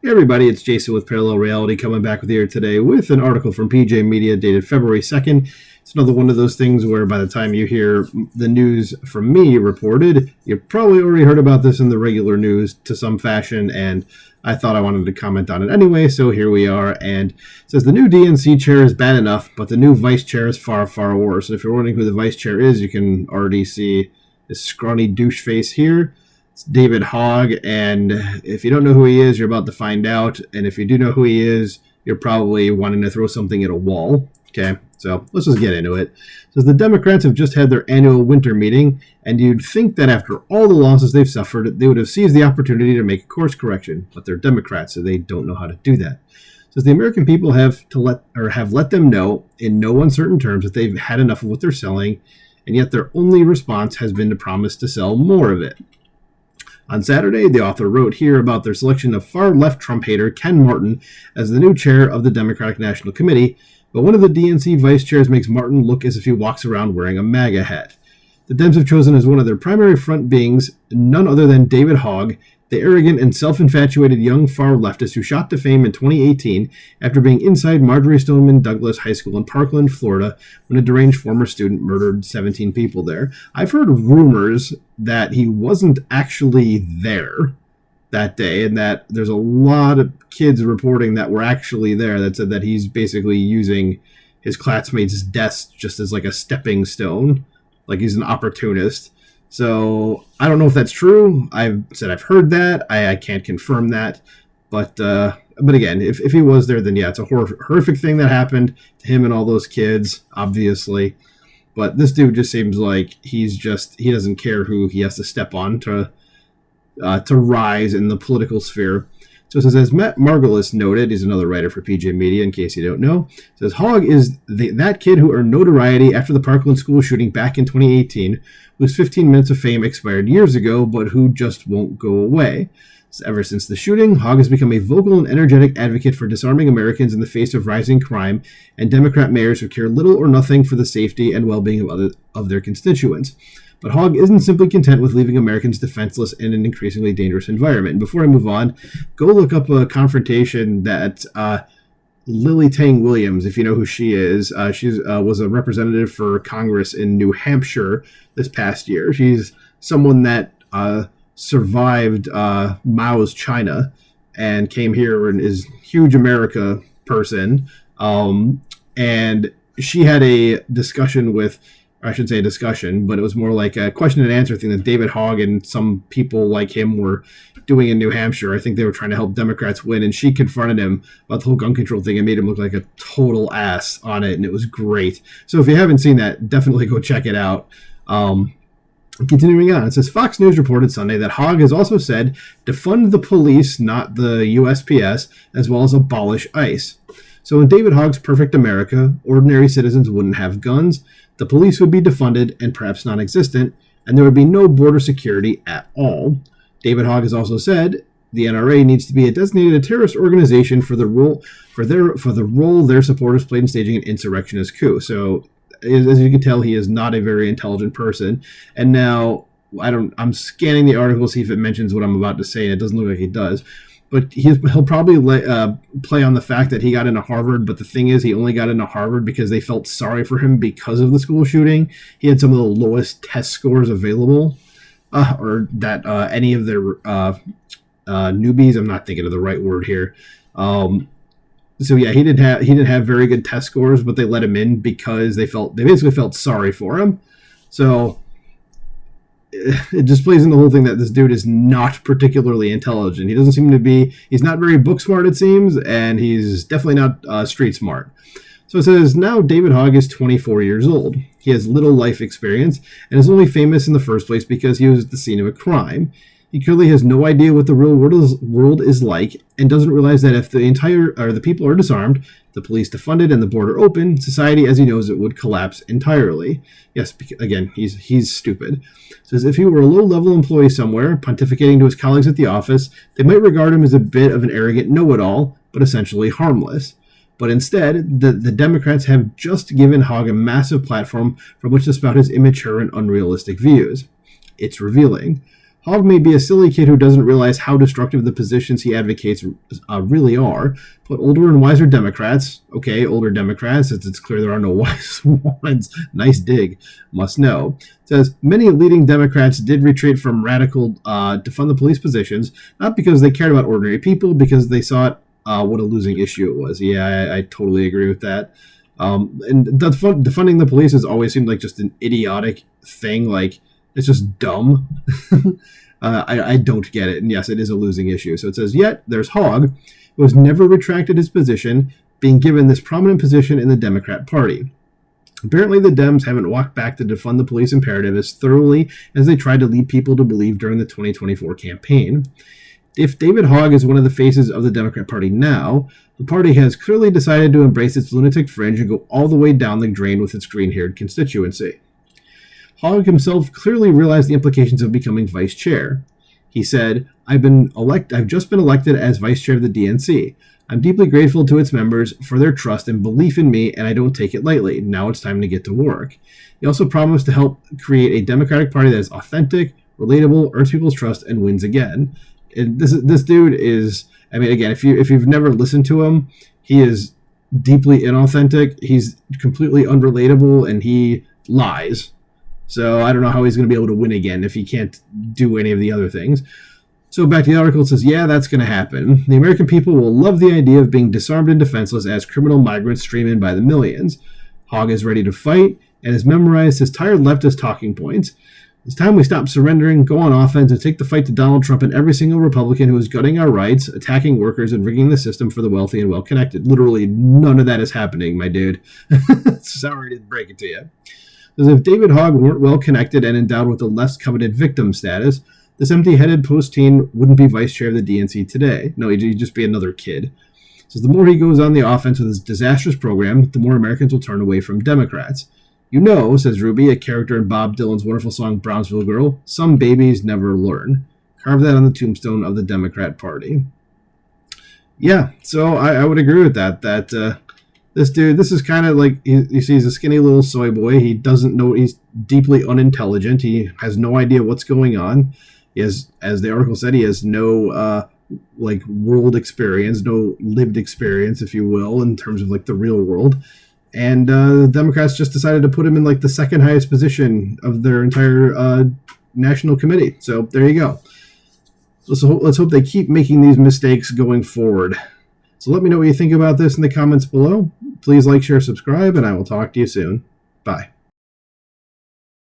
Hey everybody, it's Jason with Parallel Reality coming back with you here today with an article from PJ Media dated February 2nd. It's another one of those things where by the time you hear the news from me reported, you've probably already heard about this in the regular news to some fashion, and I thought I wanted to comment on it anyway, so here we are. And it says the new DNC chair is bad enough, but the new vice chair is far, far worse. And if you're wondering who the vice chair is, you can already see this scrawny douche face here. It's David Hogg, and if you don't know who he is, you're about to find out. And if you do know who he is, you're probably wanting to throw something at a wall. Okay, so let's just get into it. It says the Democrats have just had their annual winter meeting, and you'd think that after all the losses they've suffered, they would have seized the opportunity to make a course correction. But they're Democrats, so they don't know how to do that. It says the American people have let them know in no uncertain terms that they've had enough of what they're selling, and yet their only response has been to promise to sell more of it. On Saturday, the author wrote here about their selection of far-left Trump hater Ken Martin as the new chair of the Democratic National Committee, but one of the DNC vice chairs makes Martin look as if he walks around wearing a MAGA hat. The Dems have chosen as one of their primary front beings none other than David Hogg, the arrogant and self-infatuated young far leftist who shot to fame in 2018 after being inside Marjorie Stoneman Douglas High School in Parkland, Florida, when a deranged former student murdered 17 people there. I've heard rumors that he wasn't actually there that day, and that there's a lot of kids reporting that were actually there that said that he's basically using his classmates' deaths just as like a stepping stone, like he's an opportunist. So I don't know if that's true. I've said I've heard that. I can't confirm that. But again, if he was there, then yeah, it's a horrific thing that happened to him and all those kids, obviously. But this dude just seems like he doesn't care who he has to step on to rise in the political sphere. So it says, as Matt Margolis noted, he's another writer for PJ Media, in case you don't know, says Hogg is that kid who earned notoriety after the Parkland school shooting back in 2018, whose 15 minutes of fame expired years ago, but who just won't go away. So ever since the shooting, Hogg has become a vocal and energetic advocate for disarming Americans in the face of rising crime and Democrat mayors who care little or nothing for the safety and well-being of their constituents. But Hogg isn't simply content with leaving Americans defenseless in an increasingly dangerous environment. And before I move on, go look up a confrontation that Lily Tang Williams, if you know who she is, she was a representative for Congress in New Hampshire this past year. She's someone that survived Mao's China and came here and is a huge America person. And she had a discussion with, I shouldn't say a discussion, but it was more like a question and answer thing that David Hogg and some people like him were doing in New Hampshire. I think they were trying to help Democrats win, and she confronted him about the whole gun control thing and made him look like a total ass on it, and it was great. So if you haven't seen that, definitely go check it out. Continuing on, it says Fox News reported Sunday that Hogg has also said defund the police, not the USPS, as well as abolish ICE. So in David Hogg's perfect America, ordinary citizens wouldn't have guns, the police would be defunded and perhaps non-existent, and there would be no border security at all. David Hogg has also said the NRA needs to be designated a terrorist organization for the role their supporters played in staging an insurrectionist coup. So, as you can tell, he is not a very intelligent person. And now I'm scanning the article to see if it mentions what I'm about to say, and it doesn't look like he does. But he'll probably play on the fact that he got into Harvard. But the thing is, he only got into Harvard because they felt sorry for him because of the school shooting. He had some of the lowest test scores available, or that any of their newbies. I'm not thinking of the right word here. So yeah, he didn't have very good test scores, but they let him in because they basically felt sorry for him. So it just plays in the whole thing that this dude is not particularly intelligent. He doesn't seem to be, he's not very book smart, it seems, and he's definitely not street smart. So it says, now David Hogg is 24 years old. He has little life experience and is only famous in the first place because he was at the scene of a crime. He clearly has no idea what the real world is like and doesn't realize that if the people are disarmed, the police defunded, and the border open, society as he knows it would collapse entirely. Yes, again, he's stupid. Says if he were a low-level employee somewhere, pontificating to his colleagues at the office, they might regard him as a bit of an arrogant know-it-all, but essentially harmless. But instead, the Democrats have just given Hogg a massive platform from which to spout his immature and unrealistic views. It's revealing. Hogg may be a silly kid who doesn't realize how destructive the positions he advocates really are, but older and wiser Democrats, okay, older Democrats, since it's clear there are no wise ones, nice dig, must know, says many leading Democrats did retreat from radical defund the police positions, not because they cared about ordinary people, because they saw what a losing issue it was. Yeah, I totally agree with that. And defunding the police has always seemed like just an idiotic thing, like, it's just dumb. I don't get it. And yes, it is a losing issue. So it says, yet there's Hogg, who has never retracted his position, being given this prominent position in the Democrat Party. Apparently, the Dems haven't walked back the defund the police imperative as thoroughly as they tried to lead people to believe during the 2024 campaign. If David Hogg is one of the faces of the Democrat Party now, the party has clearly decided to embrace its lunatic fringe and go all the way down the drain with its green-haired constituency. Hogg himself clearly realized the implications of becoming vice chair. He said, I've just been elected as vice chair of the DNC. I'm deeply grateful to its members for their trust and belief in me, and I don't take it lightly. Now it's time to get to work. He also promised to help create a Democratic Party that is authentic, relatable, earns people's trust, and wins again. And this dude is, I mean, again, if you've never listened to him, he is deeply inauthentic. He's completely unrelatable, and he lies. So I don't know how he's going to be able to win again if he can't do any of the other things. So back to the article, it says, yeah, that's going to happen. The American people will love the idea of being disarmed and defenseless as criminal migrants stream in by the millions. Hogg is ready to fight and has memorized his tired leftist talking points. It's time we stop surrendering, go on offense, and take the fight to Donald Trump and every single Republican who is gutting our rights, attacking workers, and rigging the system for the wealthy and well-connected. Literally, none of that is happening, my dude. Sorry to break it to you. As if David Hogg weren't well-connected and endowed with the less coveted victim status, this empty-headed post-teen wouldn't be vice chair of the DNC today. No, he'd just be another kid. So the more he goes on the offense with his disastrous program, the more Americans will turn away from Democrats. You know, says Ruby, a character in Bob Dylan's wonderful song Brownsville Girl, some babies never learn. Carve that on the tombstone of the Democrat Party. Yeah, so I would agree with that. This dude, this is kind of like, you see, he's a skinny little soy boy. He doesn't know, he's deeply unintelligent. He has no idea what's going on. He has, as the article said, he has no, world experience, no lived experience, if you will, in terms of, like, the real world. And the Democrats just decided to put him in, like, the second highest position of their entire national committee. So there you go. So let's hope they keep making these mistakes going forward. So let me know what you think about this in the comments below. Please like, share, subscribe, and I will talk to you soon. Bye.